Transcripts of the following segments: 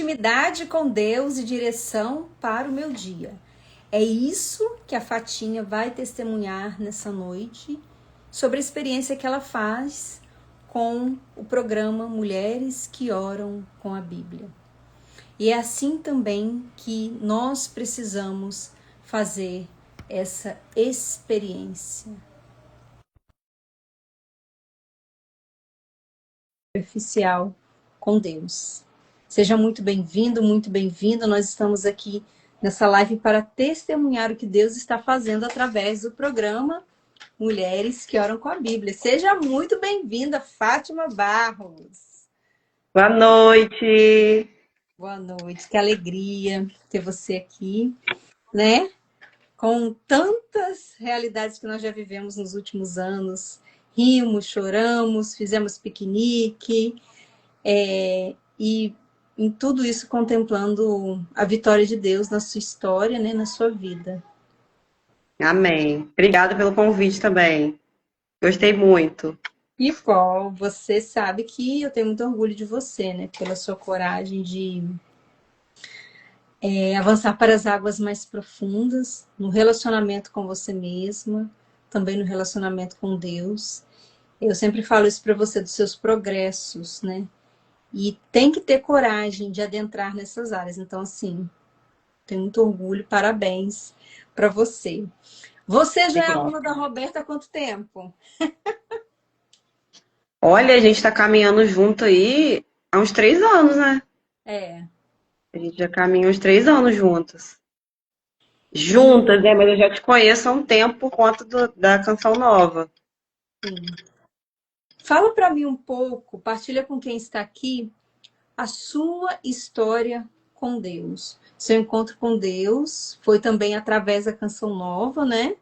Intimidade com Deus e direção para o meu dia. É isso que a Fatinha vai testemunhar nessa noite, sobre a experiência que ela faz com o programa Mulheres que Oram com a Bíblia. E é assim também que nós precisamos fazer essa experiência. Superficial com Deus. Seja muito bem-vindo, muito bem-vinda. Nós estamos aqui nessa live para testemunhar o que Deus está fazendo através do programa Mulheres que Oram com a Bíblia. Seja muito bem-vinda, Fátima Barros. Boa noite. Boa noite, que alegria ter você aqui, né? Com tantas realidades que nós já vivemos nos últimos anos. Rimos, choramos, fizemos piquenique, e em tudo isso contemplando a vitória de Deus na sua história, né, na sua vida. Amém. Obrigada pelo convite também. Gostei muito. E, Paul, você sabe que eu tenho muito orgulho de você, né, pela sua coragem de avançar para as águas mais profundas, no relacionamento com você mesma, também no relacionamento com Deus. Eu sempre falo isso para você dos seus progressos, né? E tem que ter coragem de adentrar nessas áreas. Então, assim, tenho muito orgulho, parabéns para você. Você já é aluna da Roberta há quanto tempo? Olha, a gente está caminhando junto aí há uns 3 anos, né? É. A gente já caminha uns 3 anos juntas. E, Juntas, né? Mas eu já te conheço há um tempo por conta da Canção Nova. fala para mim um pouco, partilha com quem está aqui, a sua história com Deus. Seu encontro com Deus foi também através da Canção Nova, né? Sim.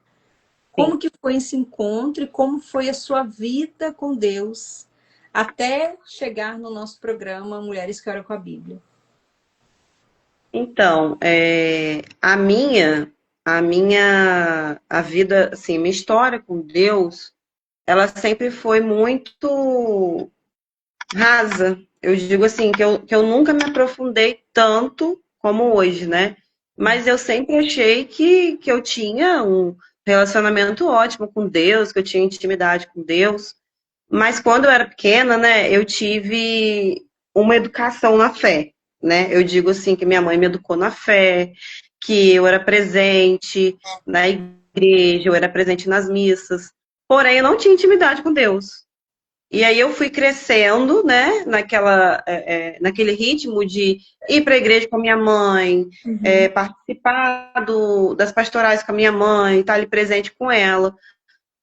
Como que foi esse encontro e como foi a sua vida com Deus até chegar no nosso programa Mulheres que Oram com a Bíblia? Então, a vida, assim, minha história com Deus, ela sempre foi muito rasa. Eu digo assim, que eu nunca me aprofundei tanto como hoje, né? Mas eu sempre achei que eu tinha um relacionamento ótimo com Deus, que eu tinha intimidade com Deus. Mas quando eu era pequena, né, eu tive uma educação na fé, né? Eu digo assim, que minha mãe me educou na fé, que eu era presente na igreja, eu era presente nas missas. Porém, eu não tinha intimidade com Deus. E aí eu fui crescendo, né, naquele ritmo de ir para a igreja com a minha mãe, participar das pastorais com a minha mãe, estar ali presente com ela.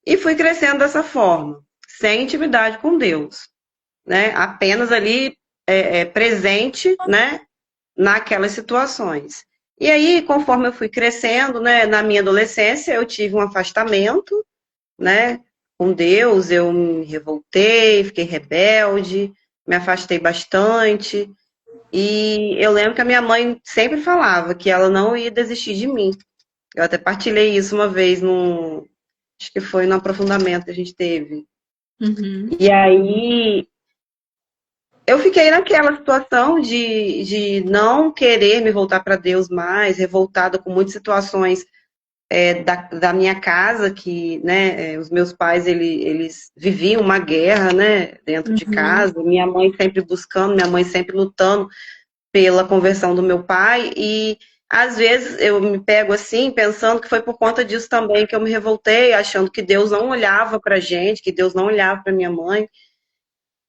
E fui crescendo dessa forma, sem intimidade com Deus, né? Apenas ali presente, né, naquelas situações. E aí, conforme eu fui crescendo, né, na minha adolescência, eu tive um afastamento, né, com Deus, eu me revoltei, fiquei rebelde, me afastei bastante. E eu lembro que a minha mãe sempre falava que ela não ia desistir de mim. Eu até partilhei isso uma vez, acho que foi no aprofundamento que a gente teve. Uhum. E aí eu fiquei naquela situação de não querer me voltar para Deus mais, revoltada com muitas situações da minha casa, que, né, os meus pais, eles viviam uma guerra, né, dentro de Uhum. casa, minha mãe sempre buscando, minha mãe sempre lutando pela conversão do meu pai, e às vezes eu me pego assim, pensando que foi por conta disso também que eu me revoltei, achando que Deus não olhava pra gente, que Deus não olhava pra minha mãe.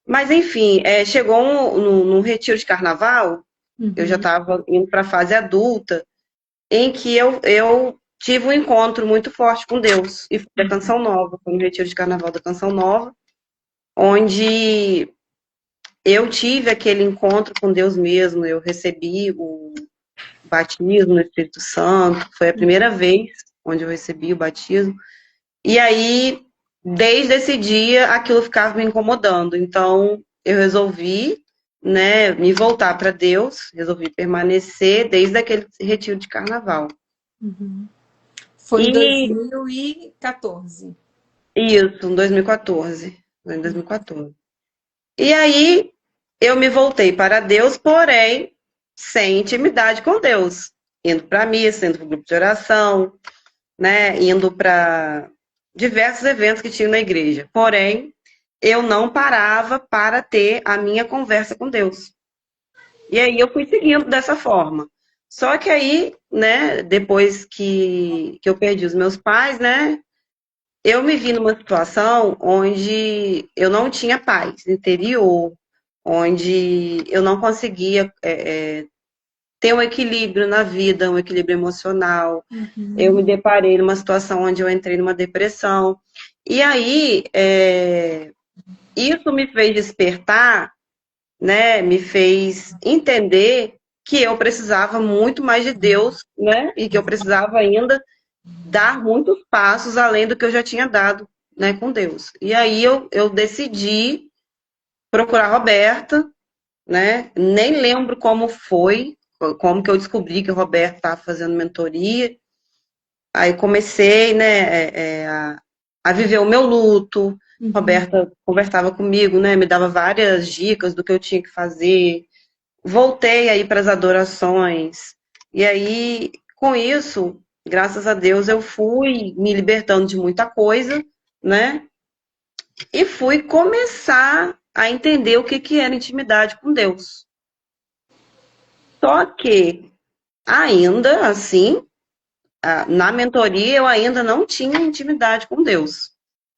Mas enfim, chegou num retiro de carnaval, eu já Uhum. estava indo para a fase adulta, em que eu tive um encontro muito forte com Deus, e foi da Canção Nova, foi no retiro de carnaval da Canção Nova, onde eu tive aquele encontro com Deus mesmo, eu recebi o batismo no Espírito Santo, foi a primeira vez onde eu recebi o batismo, e aí, desde esse dia, aquilo ficava me incomodando, então eu resolvi, né, me voltar para Deus, resolvi permanecer desde aquele retiro de carnaval. Uhum. Foi em E 2014. isso, em 2014. Foi em 2014. E aí eu me voltei para Deus, porém, sem intimidade com Deus. Indo para a missa, indo para o grupo de oração, né? Indo para diversos eventos que tinha na igreja. Porém, eu não parava para ter a minha conversa com Deus. E aí eu fui seguindo dessa forma. Só que aí, né, depois que eu perdi os meus pais, né, eu me vi numa situação onde eu não tinha paz interior, onde eu não conseguia ter um equilíbrio na vida, um equilíbrio emocional. Eu me deparei numa situação onde eu entrei numa depressão. E aí, isso me fez despertar, né, me fez entender que eu precisava muito mais de Deus, né, e que eu precisava ainda dar muitos passos além do que eu já tinha dado, né, com Deus. E aí eu decidi procurar a Roberta, né, nem lembro como foi, como que eu descobri que o Roberto estava fazendo mentoria. Aí comecei, né, a viver o meu luto. Roberta conversava comigo, né, me dava várias dicas do que eu tinha que fazer. Voltei aí para as adorações. E aí, com isso, graças a Deus, eu fui me libertando de muita coisa, né? E fui começar a entender o que que era intimidade com Deus. Só que, ainda assim, na mentoria, eu ainda não tinha intimidade com Deus.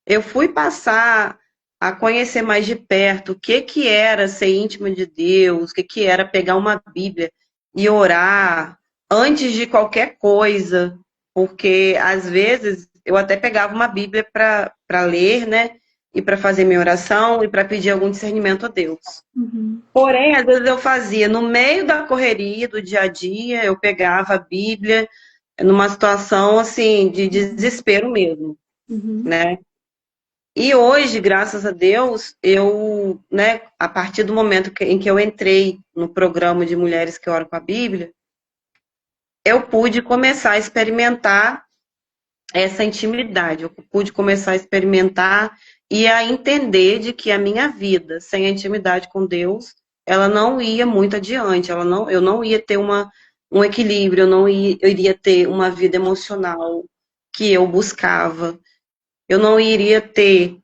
Eu fui passar a conhecer mais de perto o que que era ser íntima de Deus, o que que era pegar uma Bíblia e orar antes de qualquer coisa, porque às vezes eu até pegava uma Bíblia para ler, né? E para fazer minha oração e para pedir algum discernimento a Deus. Porém, às vezes eu fazia no meio da correria do dia a dia, eu pegava a Bíblia numa situação assim de desespero mesmo, né? E hoje, graças a Deus, eu, né, a partir do momento em que eu entrei no programa de Mulheres que Oram com a Bíblia, eu pude começar a experimentar essa intimidade, eu pude começar a experimentar e a entender de que a minha vida sem a intimidade com Deus, ela não ia muito adiante, eu não ia ter um equilíbrio, eu iria ter uma vida emocional que eu buscava, eu não iria ter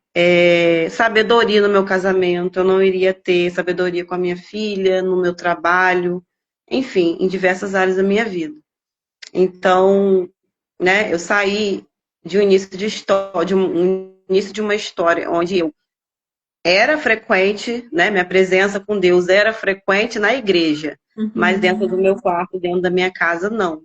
sabedoria no meu casamento, eu não iria ter sabedoria com a minha filha, no meu trabalho, enfim, em diversas áreas da minha vida. Então, né, eu saí de um início de história, de um início de uma história onde eu era frequente, né, minha presença com Deus era frequente na igreja, mas dentro do meu quarto, dentro da minha casa, não.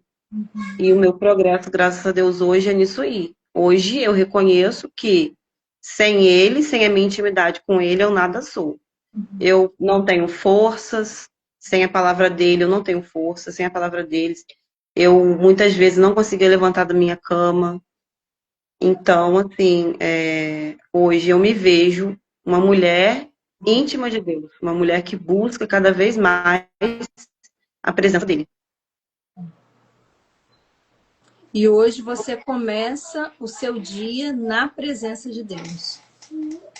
E o meu progresso, graças a Deus, hoje é nisso aí. Hoje eu reconheço que sem ele, sem a minha intimidade com ele, eu nada sou. Eu não tenho forças, sem a palavra dele, eu não tenho força, sem a palavra deles. Eu muitas vezes não conseguia levantar da minha cama. Então, assim, hoje eu me vejo uma mulher íntima de Deus, uma mulher que busca cada vez mais a presença dele. E hoje você começa o seu dia na presença de Deus.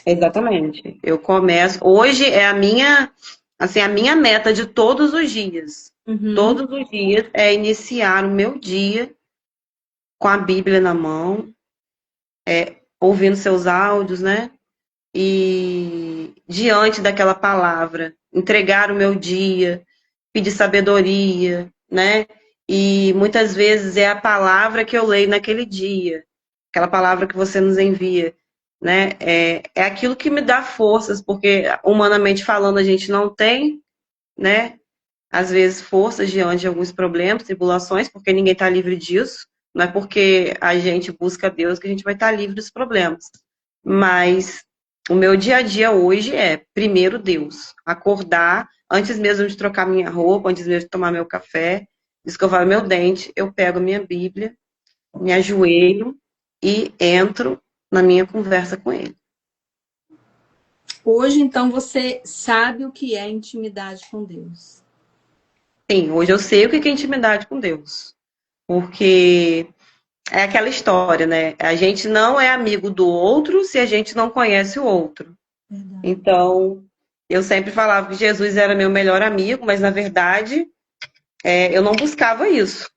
Exatamente. Eu começo. Hoje é a minha meta de todos os dias. Todos os dias é iniciar o meu dia com a Bíblia na mão, ouvindo seus áudios, né? E diante daquela palavra, entregar o meu dia, pedir sabedoria, né? E muitas vezes é a palavra que eu leio naquele dia, aquela palavra que você nos envia, né? É aquilo que me dá forças, porque humanamente falando a gente não tem, né? Às vezes forças diante de alguns problemas, tribulações, porque ninguém está livre disso. Não é porque a gente busca Deus que a gente vai estar livre dos problemas. Mas o meu dia a dia hoje é, primeiro, Deus. Acordar, antes mesmo de trocar minha roupa, antes mesmo de tomar meu café, escovar meu dente, eu pego minha Bíblia, me ajoelho e entro na minha conversa com Ele. Hoje, então, você sabe o que é intimidade com Deus. Sim, hoje eu sei o que é intimidade com Deus. Porque é aquela história, né? A gente não é amigo do outro se a gente não conhece o outro. Verdade. Então, eu sempre falava que Jesus era meu melhor amigo, mas na verdade eu não buscava isso.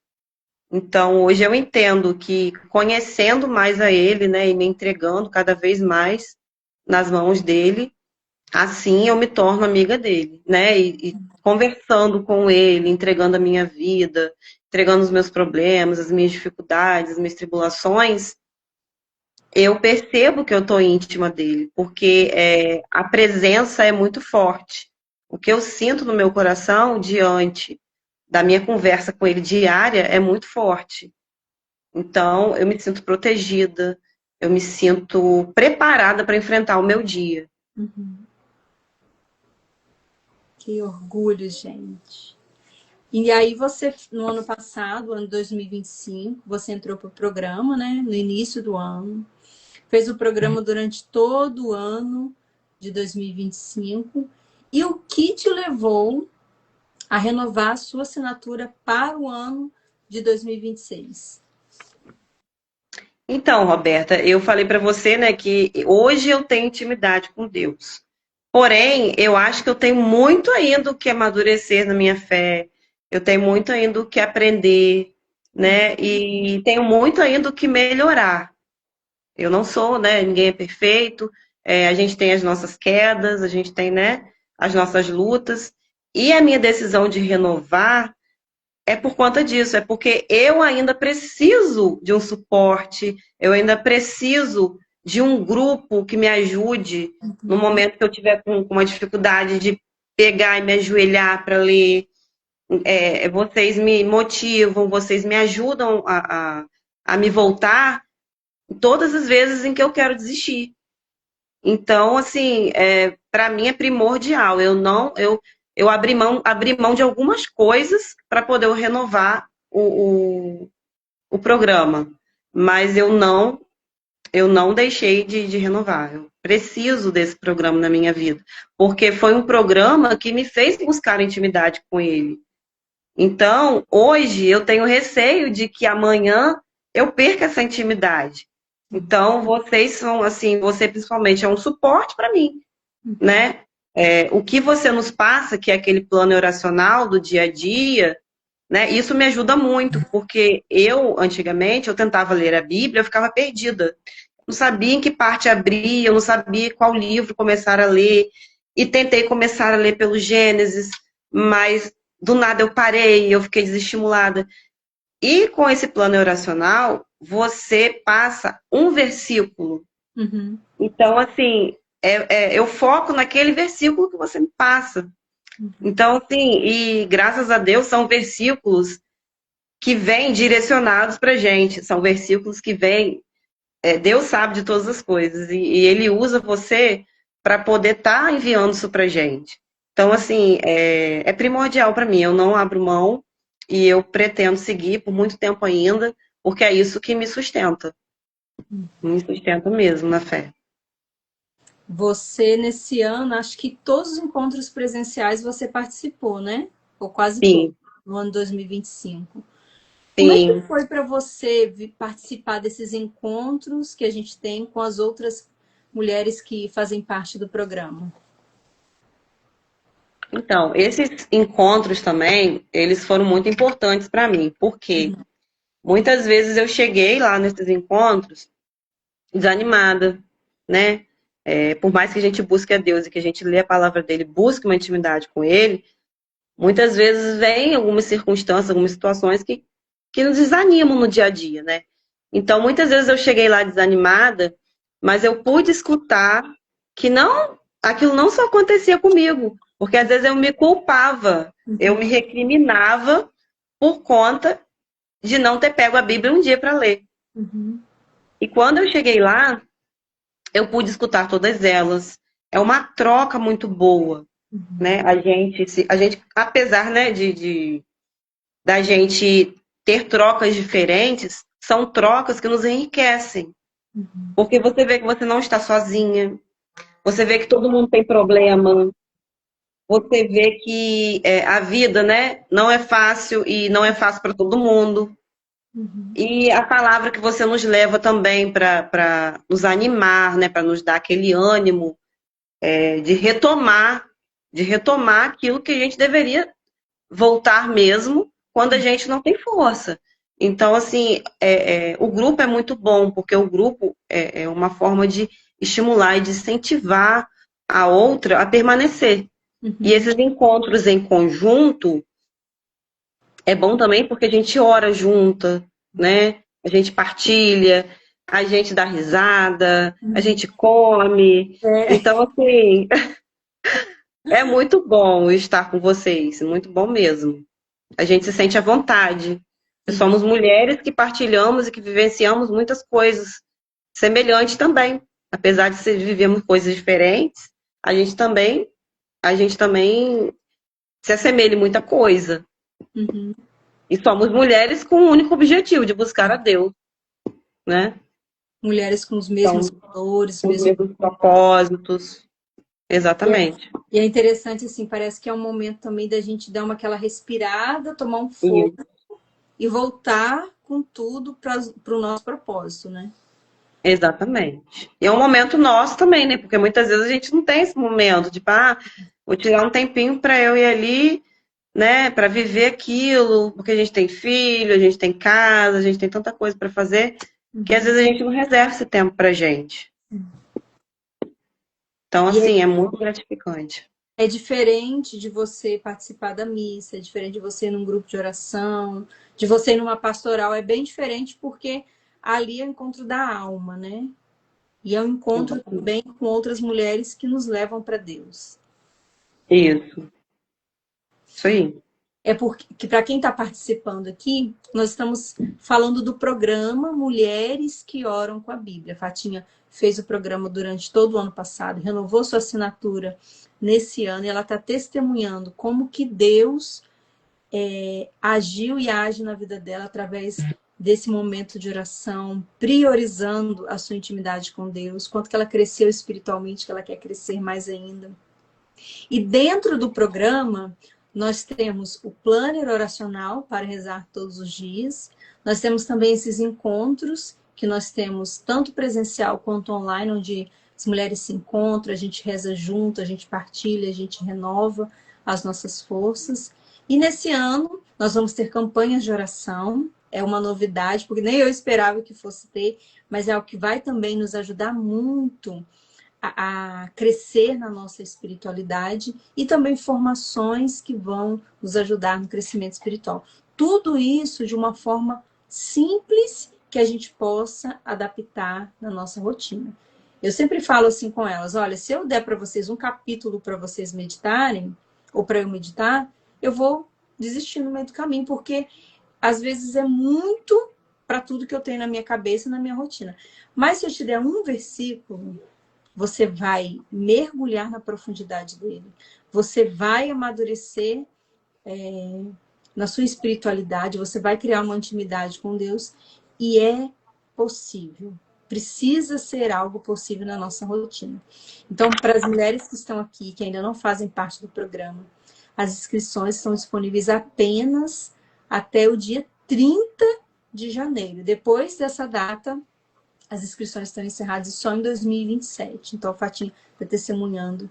Então, hoje eu entendo que conhecendo mais a ele, né, e me entregando cada vez mais nas mãos dele, assim eu me torno amiga dele, né? E conversando com ele, entregando a minha vida, entregando os meus problemas, as minhas dificuldades, as minhas tribulações, eu percebo que eu estou íntima dele, porque a presença é muito forte. O que eu sinto no meu coração diante da minha conversa com ele diária é muito forte. Então, eu me sinto protegida, eu me sinto preparada para enfrentar o meu dia. Uhum. Que orgulho, gente. E aí você, no ano passado, ano 2025, você entrou para o programa, né? No início do ano. Fez o programa durante todo o ano de 2025. E o que te levou a renovar a sua assinatura para o ano de 2026? Então, Roberta, eu falei para você, né, que hoje eu tenho intimidade com Deus. Porém, eu acho que eu tenho muito ainda o que amadurecer na minha fé. Eu tenho muito ainda o que aprender, né? E tenho muito ainda o que melhorar. Eu não sou, né? Ninguém é perfeito. A gente tem as nossas quedas, a gente tem, né, as nossas lutas. E a minha decisão de renovar é por conta disso, é porque eu ainda preciso de um suporte, eu ainda preciso de um grupo que me ajude no momento que eu tiver com uma dificuldade de pegar e me ajoelhar para ler. Vocês me motivam, vocês me ajudam a me voltar todas as vezes em que eu quero desistir. Então, assim, para mim é primordial. Eu abri mão de algumas coisas para poder renovar o programa, mas eu não deixei de renovar. Eu preciso desse programa na minha vida, porque foi um programa que me fez buscar intimidade com ele. Então, hoje eu tenho receio de que amanhã eu perca essa intimidade. Então, vocês são, assim, você principalmente é um suporte para mim, né? O que você nos passa, que é aquele plano oracional do dia a dia, né? Isso me ajuda muito, porque eu, antigamente, eu tentava ler a Bíblia, eu ficava perdida. Não sabia em que parte abrir, eu não sabia qual livro começar a ler. E tentei começar a ler pelo Gênesis, mas do nada eu parei, eu fiquei desestimulada. E com esse plano oracional, você passa um versículo. Uhum. Então, assim, eu foco naquele versículo que você me passa. Então, assim, e graças a Deus são versículos que vêm direcionados para gente. São versículos que vêm. Deus sabe de todas as coisas. E Ele usa você para poder estar enviando isso para gente. Então, assim, é primordial para mim. Eu não abro mão e eu pretendo seguir por muito tempo ainda, porque é isso que me sustenta. Me sustenta mesmo na fé. Você, nesse ano, acho que todos os encontros presenciais você participou, né? Ou quase todos, Sim, no ano 2025. Como é que sim. foi para você participar desses encontros que a gente tem com as outras mulheres que fazem parte do programa? Então, esses encontros também, eles foram muito importantes para mim, porque muitas vezes eu cheguei lá nesses encontros desanimada, né? Por mais que a gente busque a Deus e que a gente lê a palavra dele, busque uma intimidade com ele, muitas vezes vem algumas circunstâncias, algumas situações que nos desanimam no dia a dia, né? Então, muitas vezes eu cheguei lá desanimada, mas eu pude escutar que não, aquilo não só acontecia comigo, porque às vezes eu me culpava, eu me recriminava por conta de não ter pego a Bíblia um dia para ler. Uhum. E quando eu cheguei lá, eu pude escutar todas elas. É uma troca muito boa, né? A gente apesar, né, da gente ter trocas diferentes, são trocas que nos enriquecem. Porque você vê que você não está sozinha, você vê que todo mundo tem problema, você vê que a vida, né, não é fácil e não é fácil para todo mundo. E a palavra que você nos leva também para nos animar, né, para nos dar aquele ânimo de retomar aquilo que a gente deveria voltar mesmo quando a gente não tem força. Então, assim, o grupo é muito bom, porque o grupo é uma forma de estimular e de incentivar a outra a permanecer. E esses encontros em conjunto é bom também porque a gente ora junta, né? A gente partilha, a gente dá risada, a gente come. Então, assim, é muito bom estar com vocês, muito bom mesmo. A gente se sente à vontade. Sim. Somos mulheres que partilhamos e que vivenciamos muitas coisas semelhantes também. Apesar de vivermos coisas diferentes, a gente também se assemelha em muita coisa. Uhum. E somos mulheres com o único objetivo de buscar a Deus, né? Mulheres com os mesmos Então, valores, os com os mesmos. mesmos propósitos. E é, Exatamente. e é interessante, assim, parece que é um momento também da gente dar aquela respirada, tomar um E, fogo e voltar com tudo para o nosso propósito, né? exatamente. E é um momento nosso também, né? Porque muitas vezes a gente não tem esse momento de, vou tirar um tempinho para eu ir ali, né? Para viver aquilo, porque a gente tem filho, a gente tem casa, a gente tem tanta coisa para fazer, que às vezes a gente não reserva esse tempo pra gente. Então, E assim, é muito gratificante. é diferente de você participar da missa, é diferente de você ir num grupo de oração, de você ir numa pastoral, é bem diferente porque ali é o encontro da alma, né? E é um encontro também com outras mulheres que nos levam para Deus. Isso. Isso aí. É porque, para quem está participando aqui, nós estamos falando do programa Mulheres que Oram com a Bíblia. A Fatinha fez o programa durante todo o ano passado, renovou sua assinatura nesse ano, e ela está testemunhando como que Deus agiu e age na vida dela através desse momento de oração, priorizando a sua intimidade com Deus, quanto que ela cresceu espiritualmente, que ela quer crescer mais ainda. E dentro do programa, nós temos o planner oracional para rezar todos os dias. Nós temos também esses encontros que nós temos tanto presencial quanto online, onde as mulheres se encontram, a gente reza junto, a gente partilha, a gente renova as nossas forças. E nesse ano, nós vamos ter campanhas de oração. É uma novidade, porque nem eu esperava que fosse ter, mas é algo que vai também nos ajudar muito a crescer na nossa espiritualidade e também formações que vão nos ajudar no crescimento espiritual. Tudo isso de uma forma simples que a gente possa adaptar na nossa rotina. Eu sempre falo assim com elas, olha, se eu der para vocês um capítulo para vocês meditarem, ou para eu meditar, eu vou desistir no meio do caminho, porque às vezes é muito para tudo que eu tenho na minha cabeça e na minha rotina. Mas se eu te der um versículo, você vai mergulhar na profundidade dele. Você vai amadurecer na sua espiritualidade, você vai criar uma intimidade com Deus e é possível. Precisa ser algo possível na nossa rotina. Então, para as mulheres que estão aqui, que ainda não fazem parte do programa, as inscrições estão disponíveis apenas até o dia 30 de janeiro. Depois dessa data, as inscrições estão encerradas só em 2027. Então, a Fatinha está testemunhando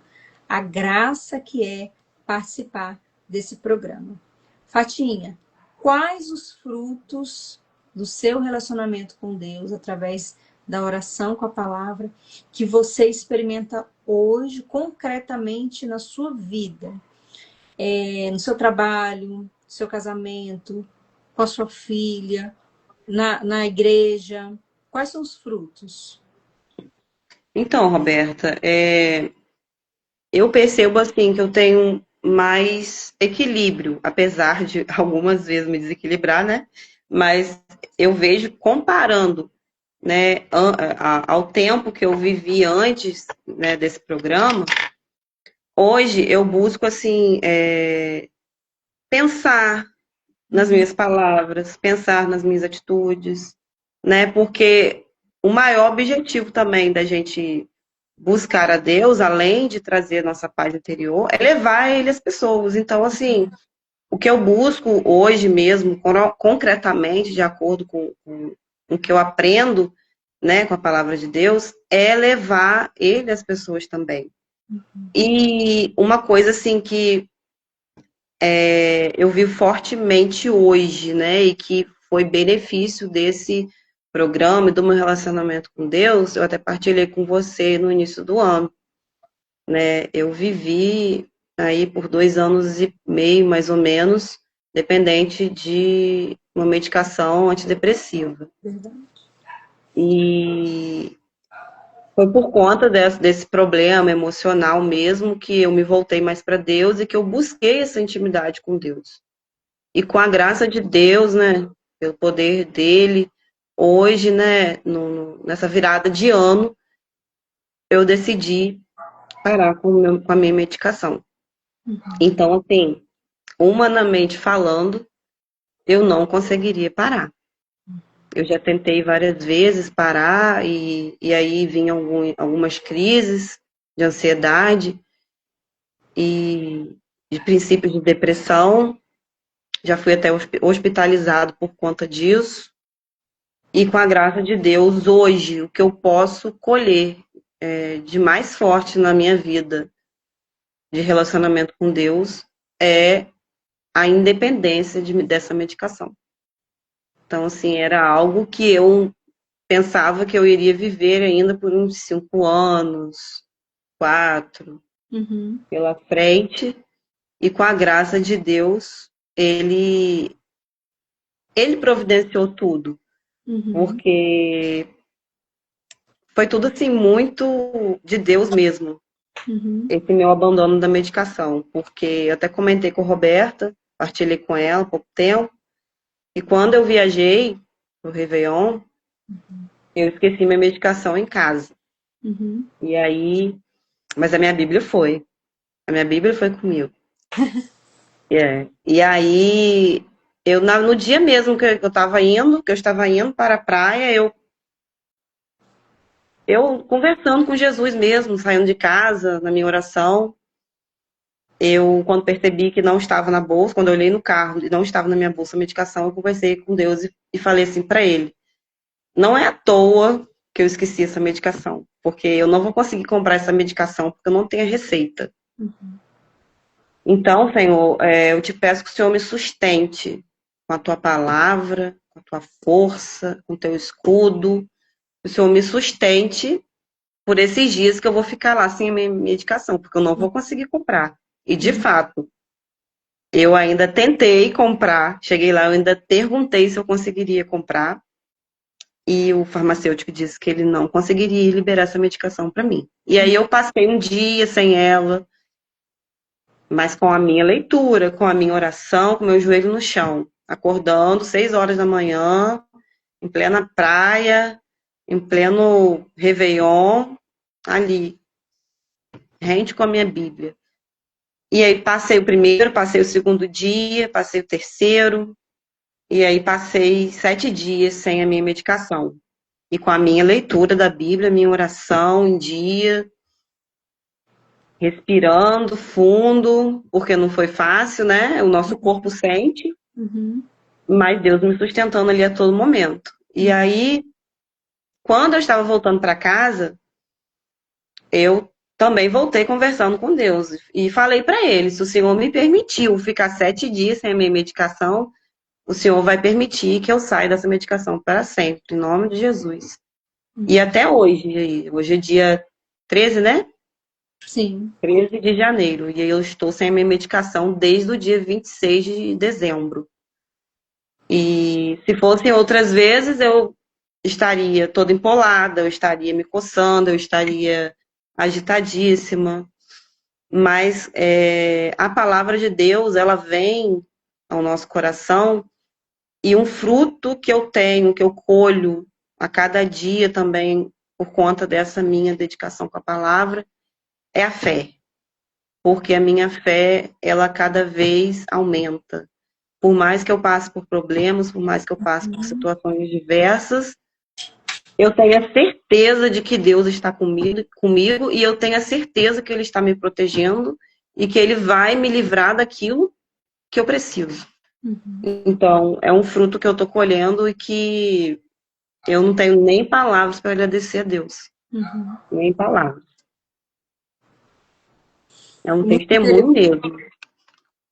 a graça que é participar desse programa. Fatinha, quais os frutos do seu relacionamento com Deus, através da oração com a palavra, que você experimenta hoje, concretamente na sua vida? No seu trabalho, no seu casamento, com a sua filha, na igreja? Quais são os frutos? Então, Roberta, eu percebo assim que eu tenho mais equilíbrio, apesar de algumas vezes me desequilibrar, né? Mas eu vejo comparando, né, ao tempo que eu vivi antes, né, desse programa. Hoje eu busco assim pensar nas minhas palavras, pensar nas minhas atitudes, né? Porque o maior objetivo também da gente buscar a Deus, além de trazer nossa paz interior, é levar Ele às pessoas. Então, assim, o que eu busco hoje mesmo, concretamente, de acordo com o que eu aprendo, né, com a palavra de Deus, é levar Ele às pessoas também. E uma coisa, assim, que eu vivo fortemente hoje, né? E que foi benefício desse programa e do meu relacionamento com Deus, eu até partilhei com você no início do ano, né? Eu vivi aí por 2 anos e meio, mais ou menos, dependente de uma medicação antidepressiva. Verdade. E foi por conta desse problema emocional mesmo que eu me voltei mais para Deus e que eu busquei essa intimidade com Deus. E com a graça de Deus, né, pelo poder dele, hoje, né, nessa virada de ano, eu decidi parar com a minha medicação. Então, assim, humanamente falando, eu não conseguiria parar. Eu já tentei várias vezes parar e aí vinham algumas crises de ansiedade e de princípios de depressão. Já fui até hospitalizado por conta disso. E com a graça de Deus, hoje, o que eu posso colher de mais forte na minha vida de relacionamento com Deus é a independência dessa medicação. Então, assim, era algo que eu pensava que eu iria viver ainda por uns 5 anos, 4, pela frente. E com a graça de Deus, ele providenciou tudo. Porque foi tudo, assim, muito de Deus mesmo. Esse meu abandono da medicação. Porque eu até comentei com a Roberta, partilhei com ela há pouco tempo. E quando eu viajei no Réveillon, eu esqueci minha medicação em casa. E aí, mas a minha Bíblia foi. A minha Bíblia foi comigo. E aí, no dia mesmo que eu estava indo para a praia, eu conversando com Jesus mesmo, saindo de casa, na minha oração, quando percebi que não estava na bolsa, quando eu olhei no carro e não estava na minha bolsa a medicação, eu conversei com Deus e falei assim para ele: não é à toa que eu esqueci essa medicação, porque eu não vou conseguir comprar essa medicação porque eu não tenho a receita. Então, Senhor, eu te peço que o Senhor me sustente com a tua palavra, com a tua força, com o teu escudo. Que o Senhor me sustente por esses dias que eu vou ficar lá sem a minha medicação, porque eu não vou conseguir comprar. E, de fato, eu ainda tentei comprar. Cheguei lá, eu ainda perguntei se eu conseguiria comprar. E o farmacêutico disse que ele não conseguiria liberar essa medicação para mim. E aí eu passei um dia sem ela, mas com a minha leitura, com a minha oração, com o meu joelho no chão, acordando 6 horas da manhã, em plena praia, em pleno Réveillon, ali, rente com a minha Bíblia. E aí passei o primeiro, passei o segundo dia, passei o terceiro, e aí passei 7 dias sem a minha medicação. E com a minha leitura da Bíblia, minha oração em dia, respirando fundo, porque não foi fácil, né? O nosso corpo sente, mas Deus me sustentando ali a todo momento. E aí, quando eu estava voltando para casa, eu também voltei conversando com Deus e falei para ele: se o Senhor me permitiu ficar 7 dias sem a minha medicação, o Senhor vai permitir que eu saia dessa medicação para sempre, em nome de Jesus. E até hoje é dia 13, né? Sim. 13 de janeiro. E eu estou sem a minha medicação desde o dia 26 de dezembro. E se fossem outras vezes, eu estaria toda empolada, eu estaria me coçando, eu estaria agitadíssima. Mas a palavra de Deus, ela vem ao nosso coração e um fruto que eu tenho, que eu colho a cada dia também, por conta dessa minha dedicação com a palavra, é a fé. Porque a minha fé, ela cada vez aumenta. Por mais que eu passe por problemas, por mais que eu passe por situações diversas, eu tenho a certeza de que Deus está comigo e eu tenho a certeza que Ele está me protegendo e que Ele vai me livrar daquilo que eu preciso. Então, é um fruto que eu estou colhendo e que eu não tenho nem palavras para agradecer a Deus. Nem palavras. É um testemunho mesmo.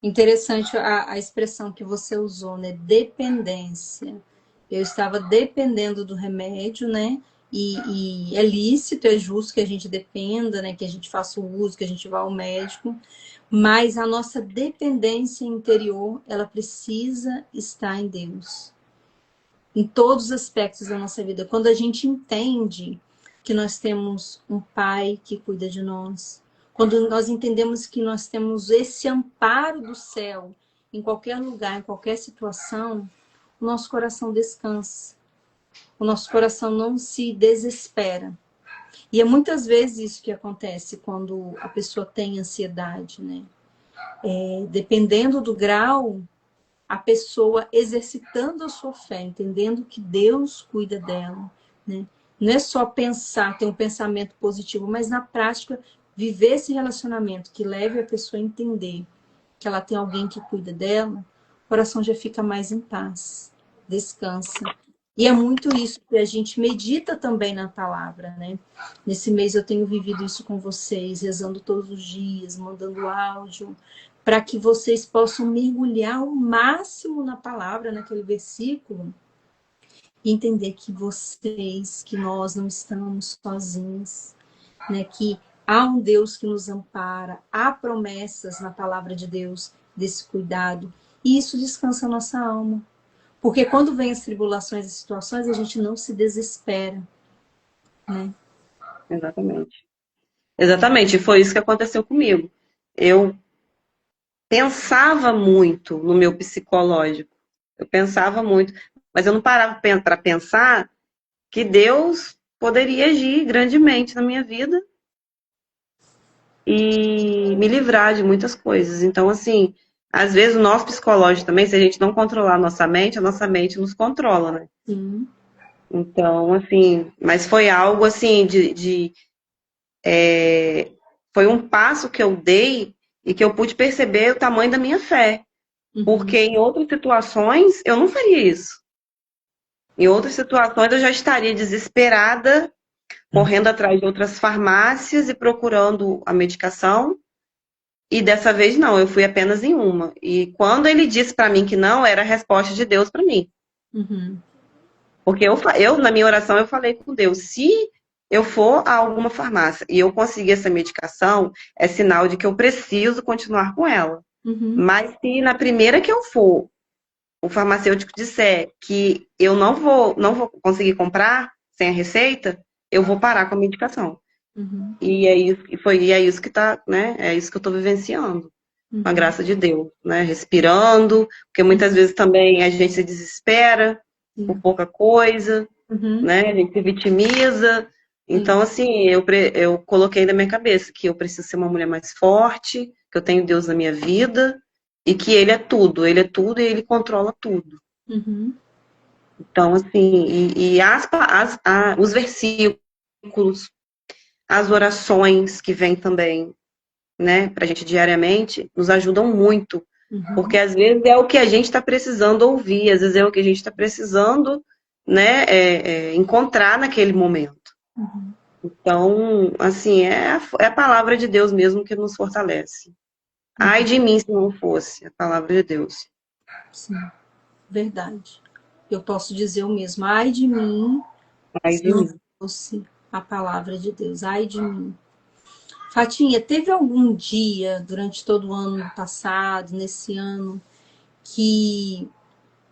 Interessante a expressão que você usou, né? Dependência. Eu estava dependendo do remédio, né? E é lícito, é justo que a gente dependa, né? Que a gente faça o uso, que a gente vá ao médico. Mas a nossa dependência interior, ela precisa estar em Deus. Em todos os aspectos da nossa vida. Quando a gente entende que nós temos um Pai que cuida de nós, quando nós entendemos que nós temos esse amparo do céu em qualquer lugar, em qualquer situação, o nosso coração descansa. O nosso coração não se desespera. E é muitas vezes isso que acontece quando a pessoa tem ansiedade, né? Dependendo do grau, a pessoa exercitando a sua fé, entendendo que Deus cuida dela, né? Não é só pensar, ter um pensamento positivo, mas na prática viver esse relacionamento que leve a pessoa a entender que ela tem alguém que cuida dela, o coração já fica mais em paz, descansa. E é muito isso que a gente medita também na palavra, né? Nesse mês eu tenho vivido isso com vocês, rezando todos os dias, mandando áudio, para que vocês possam mergulhar ao máximo na palavra, naquele versículo, e entender que vocês, que nós não estamos sozinhos, né? Que há um Deus que nos ampara, há promessas na palavra de Deus desse cuidado, e isso descansa a nossa alma. Porque quando vem as tribulações e situações, a gente não se desespera, né? Exatamente. Exatamente, foi isso que aconteceu comigo. Eu pensava muito no meu psicológico. Eu pensava muito, mas eu não parava para pensar que Deus poderia agir grandemente na minha vida e me livrar de muitas coisas. Então, assim, às vezes o nosso psicológico também, se a gente não controlar a nossa mente nos controla, né? Sim. Então, assim, mas foi algo assim foi um passo que eu dei e que eu pude perceber o tamanho da minha fé. Uhum. Porque em outras situações eu não faria isso. Em outras situações eu já estaria desesperada, correndo atrás de outras farmácias e procurando a medicação. E dessa vez não, eu fui apenas em uma. E quando ele disse para mim que não, era a resposta de Deus para mim. Uhum. Porque na minha oração, eu falei com Deus: se eu for a alguma farmácia e eu conseguir essa medicação, é sinal de que eu preciso continuar com ela. Uhum. Mas se na primeira que eu for, o farmacêutico disser que eu não vou conseguir comprar sem a receita, eu vou parar com a medicação. Uhum. E é isso que tá, né? É isso que eu estou vivenciando, com a Uhum. graça de Deus, né? Respirando, porque muitas vezes também a gente se desespera por Sim. pouca coisa, Uhum. né? A gente se vitimiza. Sim. Então, assim, eu coloquei na minha cabeça que eu preciso ser uma mulher mais forte, que eu tenho Deus na minha vida e que Ele é tudo e Ele controla tudo. Uhum. Então, assim, os versículos, as orações que vêm também, né, pra gente diariamente, nos ajudam muito. Porque Uhum. às vezes é o que a gente está precisando ouvir, às vezes é o que a gente está precisando, né, encontrar naquele momento. Uhum. Então, assim, é a palavra de Deus mesmo que nos fortalece. Ai Uhum. de mim se não fosse a palavra de Deus. Sim, verdade. Eu posso dizer o mesmo. Ai de mim, Ai se de não mim. fosse a palavra de Deus. Ai de mim. Fatinha, teve algum dia durante todo o ano passado, nesse ano, que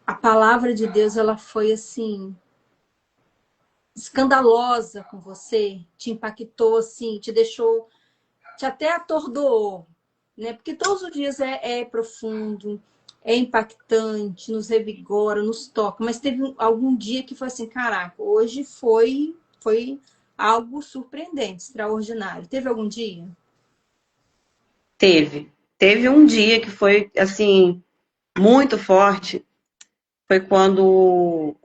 a palavra de Deus ela foi assim escandalosa com você, te impactou assim, te deixou, te até atordoou, né? Porque todos os dias é profundo, é impactante, nos revigora, nos toca, mas teve algum dia que foi assim, caraca, hoje foi algo surpreendente, extraordinário. Teve algum dia? Teve um dia que foi, assim, muito forte. Foi quando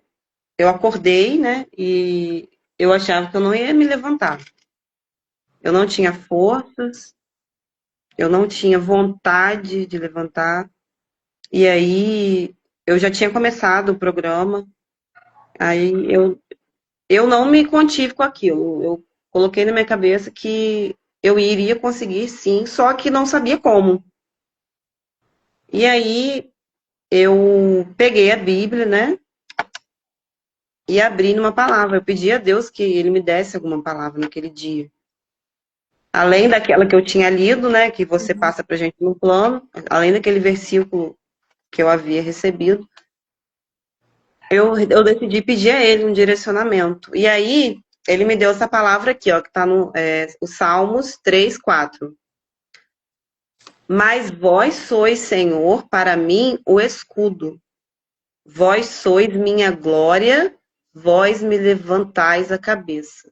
eu acordei, né? E eu achava que eu não ia me levantar. Eu não tinha forças, eu não tinha vontade de levantar. E aí eu já tinha começado o programa. Aí eu não me contive com aquilo. Eu coloquei na minha cabeça que eu iria conseguir sim, só que não sabia como. E aí eu peguei a Bíblia, né? E abri numa palavra. Eu pedi a Deus que ele me desse alguma palavra naquele dia. Além daquela que eu tinha lido, né? Que você Uhum. passa pra gente no plano, além daquele versículo que eu havia recebido, eu decidi pedir a ele um direcionamento. E aí, ele me deu essa palavra aqui, ó, que está no o Salmos 3:4. Mas vós sois, Senhor, para mim o escudo. Vós sois minha glória, vós me levantais a cabeça.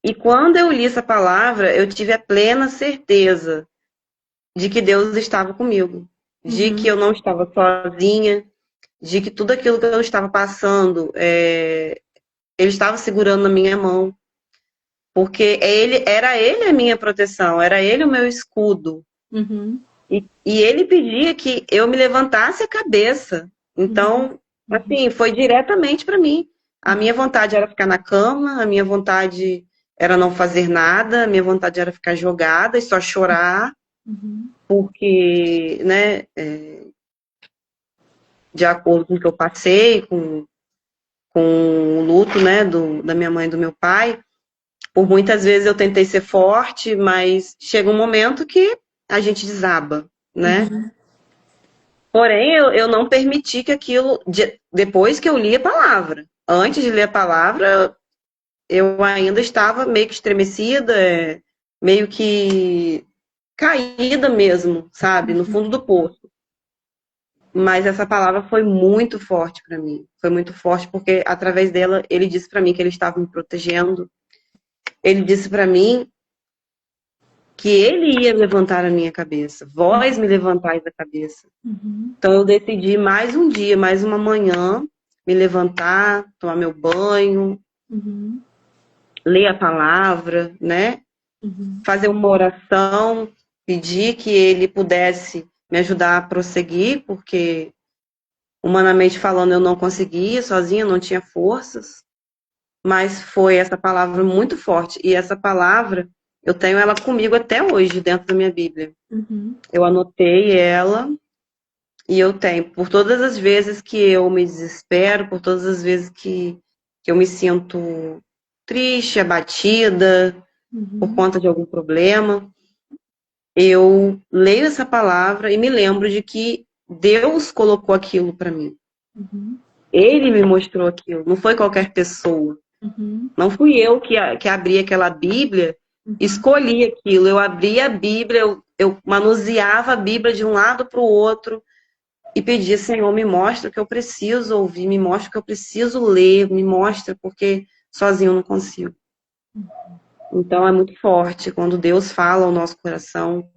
E quando eu li essa palavra, eu tive a plena certeza de que Deus estava comigo, de que Uhum. eu não estava sozinha, de que tudo aquilo que eu estava passando, ele estava segurando na minha mão, porque era ele a minha proteção, era ele o meu escudo. Uhum. E ele pedia que eu me levantasse a cabeça. Uhum. Então, Uhum. assim, foi diretamente para mim. A minha vontade era ficar na cama, a minha vontade era não fazer nada, a minha vontade era ficar jogada e só chorar, Uhum. porque, né, de acordo com o que eu passei, com o luto, né, da minha mãe e do meu pai, por muitas vezes eu tentei ser forte, mas chega um momento que a gente desaba, né? Uhum. Porém, eu não permiti que aquilo, depois que eu li a palavra, antes de ler a palavra, eu ainda estava meio que estremecida, meio que caída mesmo, sabe, no fundo do poço. Mas essa palavra foi muito forte para mim. Foi muito forte porque através dela ele disse para mim que ele estava me protegendo. Ele disse para mim que ele ia levantar a minha cabeça. Vós me levantais a cabeça. Uhum. Então eu decidi mais um dia, mais uma manhã, me levantar, tomar meu banho, Uhum. ler a palavra, né? Uhum. Fazer uma oração, pedir que ele pudesse me ajudar a prosseguir, porque humanamente falando eu não conseguia sozinha, não tinha forças, mas foi essa palavra muito forte. E essa palavra, eu tenho ela comigo até hoje, dentro da minha Bíblia. Uhum. Eu anotei ela e eu tenho, por todas as vezes que eu me desespero, por todas as vezes que eu me sinto triste, abatida, por Uhum. conta de algum problema, eu leio essa palavra e me lembro de que Deus colocou aquilo para mim. Uhum. Ele me mostrou aquilo, não foi qualquer pessoa. Uhum. Não fui eu que abri aquela Bíblia, Uhum. escolhi aquilo. Eu abri a Bíblia, eu manuseava a Bíblia de um lado para o outro e pedia, Senhor, me mostra o que eu preciso ouvir, me mostra o que eu preciso ler, me mostra, porque sozinho eu não consigo. Então é muito forte quando Deus fala ao nosso coração,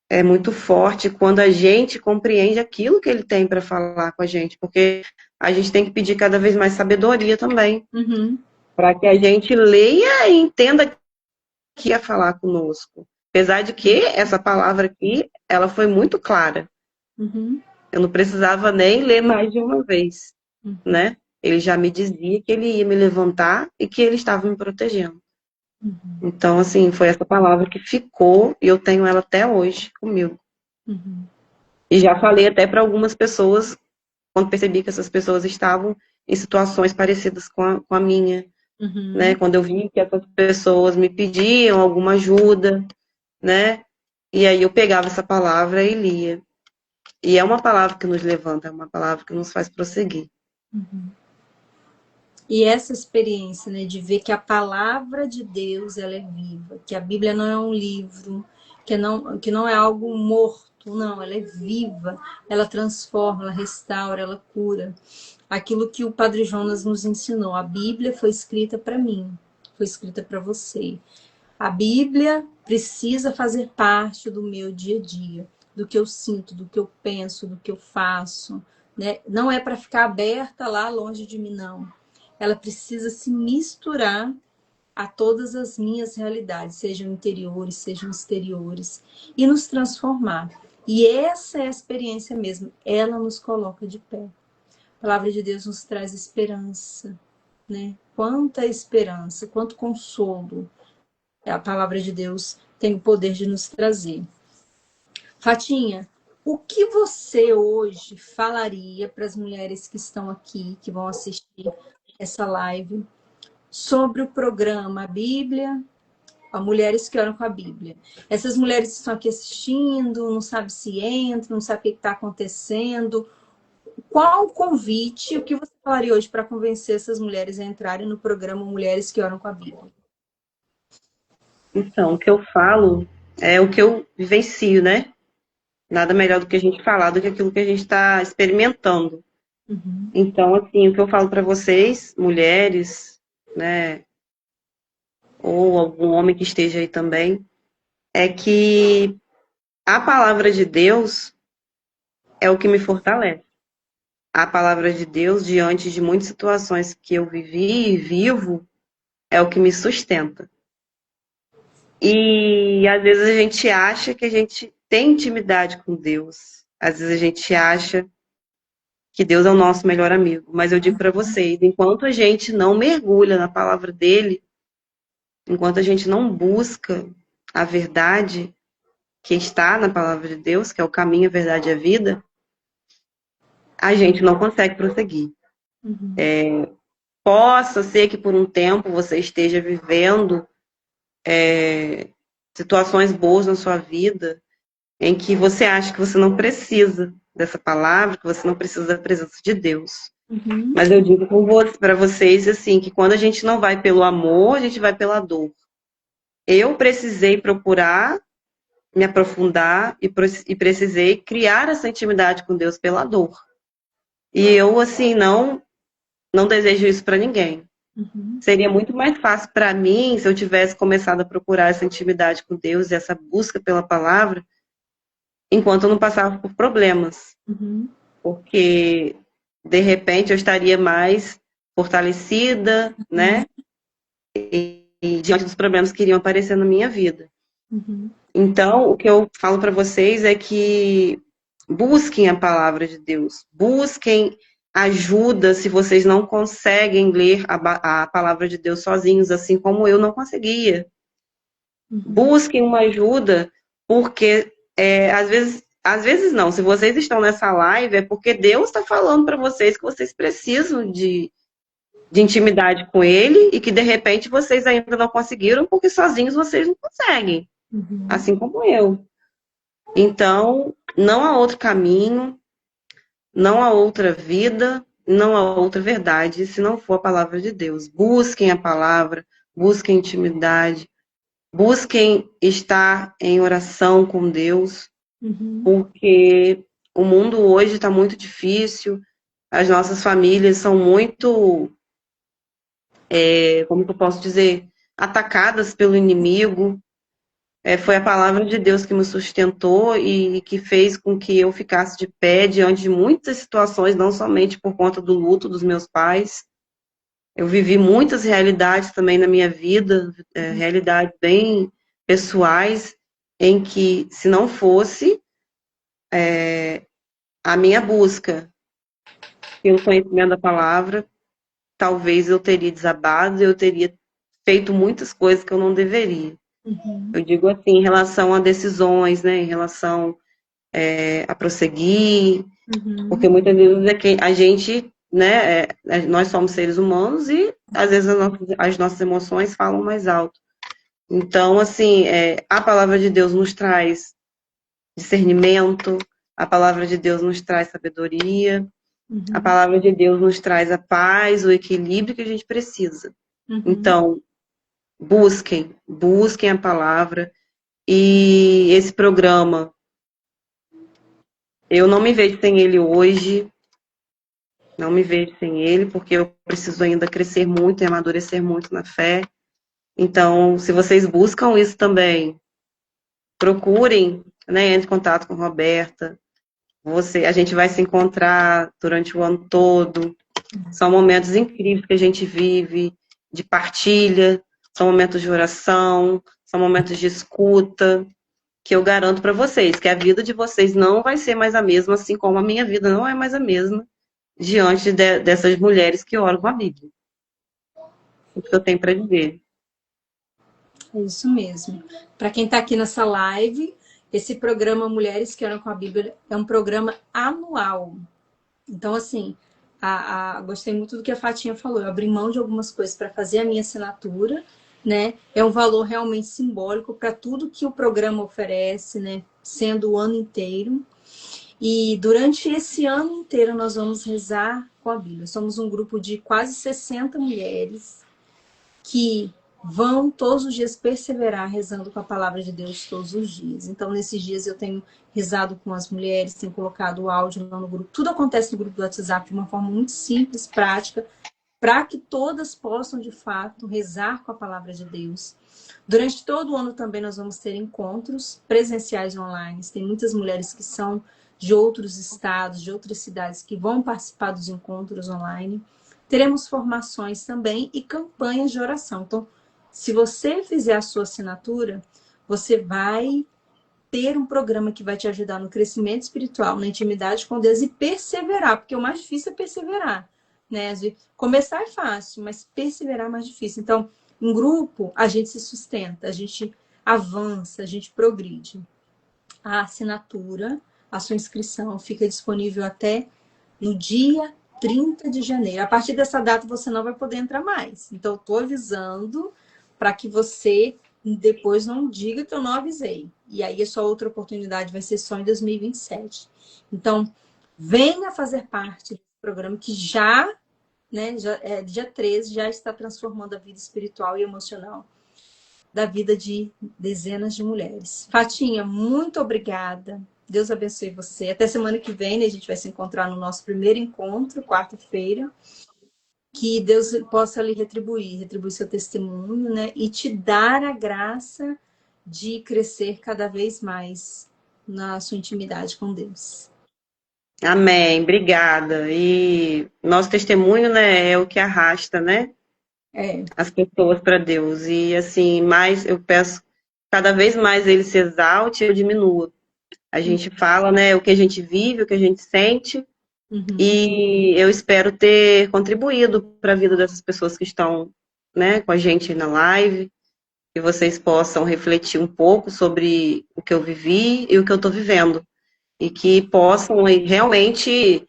é muito forte quando a gente compreende aquilo que Ele tem para falar com a gente, porque a gente tem que pedir cada vez mais sabedoria também, Uhum. para que a gente leia e entenda que ia falar conosco. Apesar de que essa palavra aqui, ela foi muito clara. Uhum. Eu não precisava nem ler mais de uma vez, Uhum. né? Ele já me dizia que ele ia me levantar e que ele estava me protegendo. Uhum. Então, assim, foi essa palavra que ficou e eu tenho ela até hoje comigo. Uhum. E já falei até para algumas pessoas, quando percebi que essas pessoas estavam em situações parecidas com a minha, né? Uhum. Quando eu vi que essas pessoas me pediam alguma ajuda, né? E aí eu pegava essa palavra e lia. E é uma palavra que nos levanta, é uma palavra que nos faz prosseguir. Uhum. E essa experiência, né, de ver que a palavra de Deus ela é viva, que a Bíblia não é um livro, que não é algo morto, não, ela é viva, ela transforma, ela restaura, ela cura. Aquilo que o Padre Jonas nos ensinou, a Bíblia foi escrita para mim, foi escrita para você. A Bíblia precisa fazer parte do meu dia a dia, do que eu sinto, do que eu penso, do que eu faço, né? Não é para ficar aberta lá longe de mim, não. Ela precisa se misturar a todas as minhas realidades, sejam interiores, sejam exteriores, e nos transformar. E essa é a experiência mesmo, ela nos coloca de pé. A palavra de Deus nos traz esperança, né? Quanta esperança, quanto consolo a palavra de Deus tem o poder de nos trazer. Fatinha, O que você hoje falaria para as mulheres que estão aqui, que vão assistir essa live, sobre o programa Bíblia, a Mulheres que Oram com a Bíblia? Essas mulheres que estão aqui assistindo, não sabe se entra, não sabe o que está acontecendo. Qual o convite, o que você falaria hoje para convencer essas mulheres a entrarem no programa Mulheres que Oram com a Bíblia? Então, o que eu falo é o que eu vivencio, né? Nada melhor do que a gente falar do que aquilo que a gente está experimentando. Uhum. Então, assim, o que eu falo para vocês, mulheres, né, ou algum homem que esteja aí também, é que a palavra de Deus é o que me fortalece. A palavra de Deus, diante de muitas situações que eu vivi e vivo, é o que me sustenta. E às vezes a gente acha que a gente tem intimidade com Deus. Às vezes a gente acha que Deus é o nosso melhor amigo. Mas eu digo para vocês, enquanto a gente não mergulha na palavra dele, enquanto a gente não busca a verdade que está na palavra de Deus, que é o caminho, a verdade e a vida, a gente não consegue prosseguir. Uhum. Possa ser que por um tempo você esteja vivendo situações boas na sua vida, em que você acha que você não precisa dessa palavra, que você não precisa da presença de Deus. Uhum. Mas eu digo para vocês assim, que quando a gente não vai pelo amor, a gente vai pela dor. Eu precisei procurar me aprofundar e precisei criar essa intimidade com Deus pela dor. E eu, assim, não desejo isso para ninguém. Uhum. Seria muito mais fácil para mim se eu tivesse começado a procurar essa intimidade com Deus e essa busca pela palavra enquanto eu não passava por problemas. Uhum. Porque, de repente, eu estaria mais fortalecida, Uhum. né? E diante dos problemas que iriam aparecer na minha vida. Uhum. Então, o que eu falo para vocês é que busquem a palavra de Deus, busquem ajuda se vocês não conseguem ler a palavra de Deus sozinhos, assim como eu não conseguia. Uhum. Busquem uma ajuda, porque às vezes não, se vocês estão nessa live é porque Deus está falando para vocês que vocês precisam de intimidade com Ele e que de repente vocês ainda não conseguiram porque sozinhos vocês não conseguem, Uhum. assim como eu. Então, não há outro caminho, não há outra vida, não há outra verdade se não for a palavra de Deus. Busquem a palavra, busquem intimidade, busquem estar em oração com Deus, Uhum. porque o mundo hoje está muito difícil, as nossas famílias são muito, como que eu posso dizer, atacadas pelo inimigo. Foi a palavra de Deus que me sustentou e que fez com que eu ficasse de pé diante de muitas situações, não somente por conta do luto dos meus pais. Eu vivi muitas realidades também na minha vida, realidades bem pessoais, em que, se não fosse a minha busca pelo conhecimento da palavra, talvez eu teria desabado, eu teria feito muitas coisas que eu não deveria. Uhum. Eu digo assim, em relação a decisões, né, em relação a prosseguir, porque Uhum. muitas vezes é que a gente, né, nós somos seres humanos e às vezes as nossas emoções falam mais alto. Então, assim, a palavra de Deus nos traz discernimento, a palavra de Deus nos traz sabedoria, a Uhum. palavra de Deus nos traz a paz, o equilíbrio que a gente precisa. Uhum. Então, busquem a palavra e esse programa, eu não me vejo sem ele hoje, não me vejo sem ele, porque eu preciso ainda crescer muito e amadurecer muito na fé. Então, se vocês buscam isso também, procurem, né, entre em contato com a Roberta. A gente vai se encontrar durante o ano todo. São momentos incríveis que a gente vive, de partilha, são momentos de oração, são momentos de escuta, que eu garanto para vocês que a vida de vocês não vai ser mais a mesma, assim como a minha vida não é mais a mesma, diante dessas mulheres que oram com a Bíblia. O que eu tenho para dizer. É isso mesmo. Para quem está aqui nessa live, Esse programa Mulheres que Oram com a Bíblia é um programa anual. Então, assim, gostei muito do que a Fatinha falou. Eu abri mão de algumas coisas para fazer a minha assinatura, né? É um valor realmente simbólico para tudo que o programa oferece, né? Sendo o ano inteiro. E durante esse ano inteiro nós vamos rezar com a Bíblia. Somos um grupo de quase 60 mulheres que vão todos os dias perseverar rezando com a palavra de Deus todos os dias. Então, nesses dias eu tenho rezado com as mulheres, tenho colocado o áudio lá no grupo. Tudo acontece no grupo do WhatsApp de uma forma muito simples, prática, para que todas possam, de fato, rezar com a palavra de Deus. Durante todo o ano também nós vamos ter encontros presenciais e online. Tem muitas mulheres que são de outros estados, de outras cidades, que vão participar dos encontros online. Teremos formações também e campanhas de oração. Então, se você fizer a sua assinatura, você vai ter um programa que vai te ajudar no crescimento espiritual, na intimidade com Deus e perseverar, porque o mais difícil é perseverar, né? Começar é fácil, mas perseverar é mais difícil. Então, em grupo, a gente se sustenta, a gente avança, a gente progride. A assinatura, a sua inscrição fica disponível até no dia 30 de janeiro. A partir dessa data, você não vai poder entrar mais. Então, eu estou avisando para que você depois não diga que eu não avisei. E aí, a sua outra oportunidade vai ser só em 2027. Então, venha fazer parte desse programa que já, né, dia 13, já está transformando a vida espiritual e emocional da vida de dezenas de mulheres. Fatinha, muito obrigada. Deus abençoe você. Até semana que vem, né? A gente vai se encontrar no nosso primeiro encontro, quarta-feira. Que Deus possa lhe retribuir seu testemunho, né? E te dar a graça de crescer cada vez mais na sua intimidade com Deus. Amém, obrigada. E nosso testemunho, né, é o que arrasta, né, É, as pessoas para Deus. E assim, mais eu peço cada vez mais ele se exalte e eu diminua. A gente fala, né, o que a gente vive, o que a gente sente, uhum, e eu espero ter contribuído para a vida dessas pessoas que estão, né, com a gente na live, que vocês possam refletir um pouco sobre o que eu vivi e o que eu estou vivendo, e que possam realmente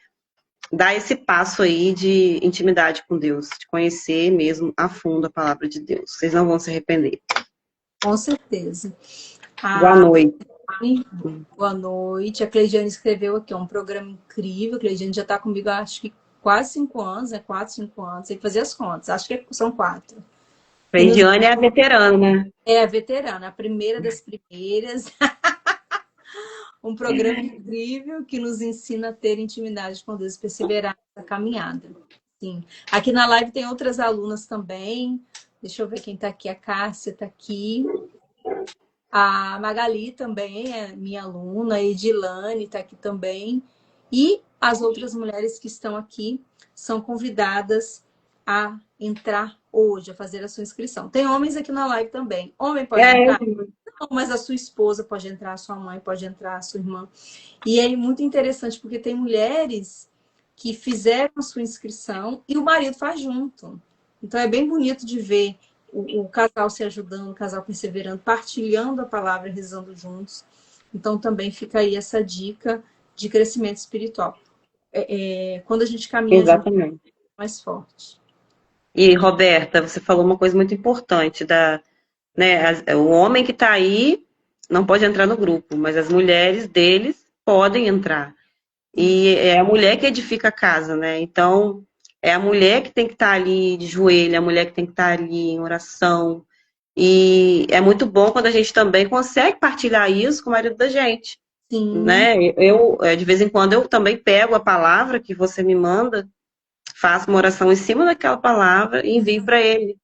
dar esse passo aí de intimidade com Deus, de conhecer mesmo a fundo a palavra de Deus. Vocês não vão se arrepender. com certeza. Boa A noite. Boa noite. A Cleidiane escreveu aqui, um programa incrível. A Cleidiane já está comigo, acho que quase 5 anos, né? 4, 5 anos. Tem que fazer as contas. Acho que são 4. E nos... Reidiane é a veterana, né? É a veterana, a primeira das primeiras. Um programa incrível que nos ensina a ter intimidade com Deus, perseverar nessa caminhada. Sim. Aqui na live tem outras alunas também. Deixa eu ver quem está aqui. A Cássia está aqui. A Magali também é minha aluna, a Edilane está aqui também. E as outras mulheres que estão aqui são convidadas a entrar hoje, a fazer a sua inscrição. Tem homens aqui na live também. Homem pode É, entrar? Não, mas a sua esposa pode entrar, a sua mãe pode entrar, a sua irmã. E é muito interessante porque tem mulheres que fizeram a sua inscrição e o marido faz junto. Então é bem bonito de ver o casal se ajudando, o casal perseverando, partilhando a palavra, rezando juntos. Então também fica aí essa dica de crescimento espiritual. Quando a gente caminha junto, exatamente. é mais forte. E, Roberta, você falou uma coisa muito importante, né, o homem que está aí não pode entrar no grupo, mas as mulheres deles podem entrar. E é a mulher que edifica a casa, né? Então, é a mulher que tem que estar ali de joelho, é a mulher que tem que estar ali em oração. E é muito bom quando a gente também consegue partilhar isso com o marido da gente, Sim, né? De vez em quando, eu também pego a palavra que você me manda, faço uma oração em cima daquela palavra e envio para ele.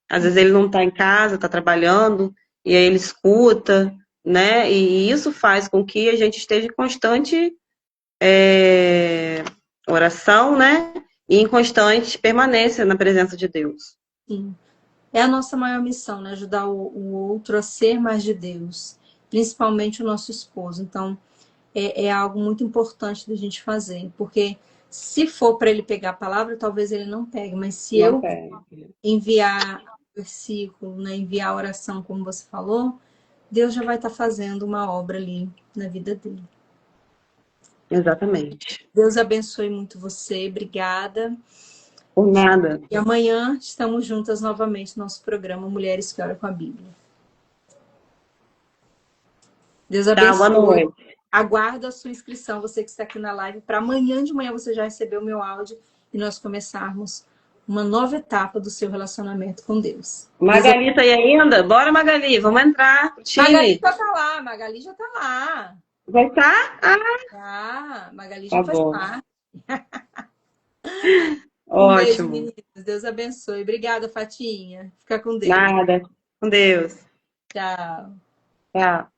Às vezes ele não está em casa, está trabalhando, e aí ele escuta, né? E isso faz com que a gente esteja em constante oração, né? E em constante permanência na presença de Deus. sim. É a nossa maior missão, né? Ajudar o outro a ser mais de Deus, principalmente o nosso esposo. Então, é algo muito importante da gente fazer, porque se for para ele pegar a palavra, talvez ele não pegue, mas se Não eu perde. enviar o versículo, né, enviar a oração, como você falou, Deus já vai estar fazendo uma obra ali na vida dele. Exatamente. Deus abençoe muito você, obrigada. Por nada. E amanhã estamos juntas novamente no nosso programa Mulheres que Oram com a Bíblia. Deus Tá, boa abençoe. noite. Aguardo a sua inscrição, você que está aqui na live, para amanhã de manhã você já receber o meu áudio e nós começarmos uma nova etapa do seu relacionamento com Deus. Magali tá aí ainda? Bora, Magali, vamos entrar pro Magali time. já tá lá, Magali já tá lá. Vai estar? Magali já Tá faz bom. parte. Um beijo, Ótimo. meninas. Deus abençoe. Obrigada, Fatinha. Fica com Deus. Nada. Com Deus. Tchau. Tchau.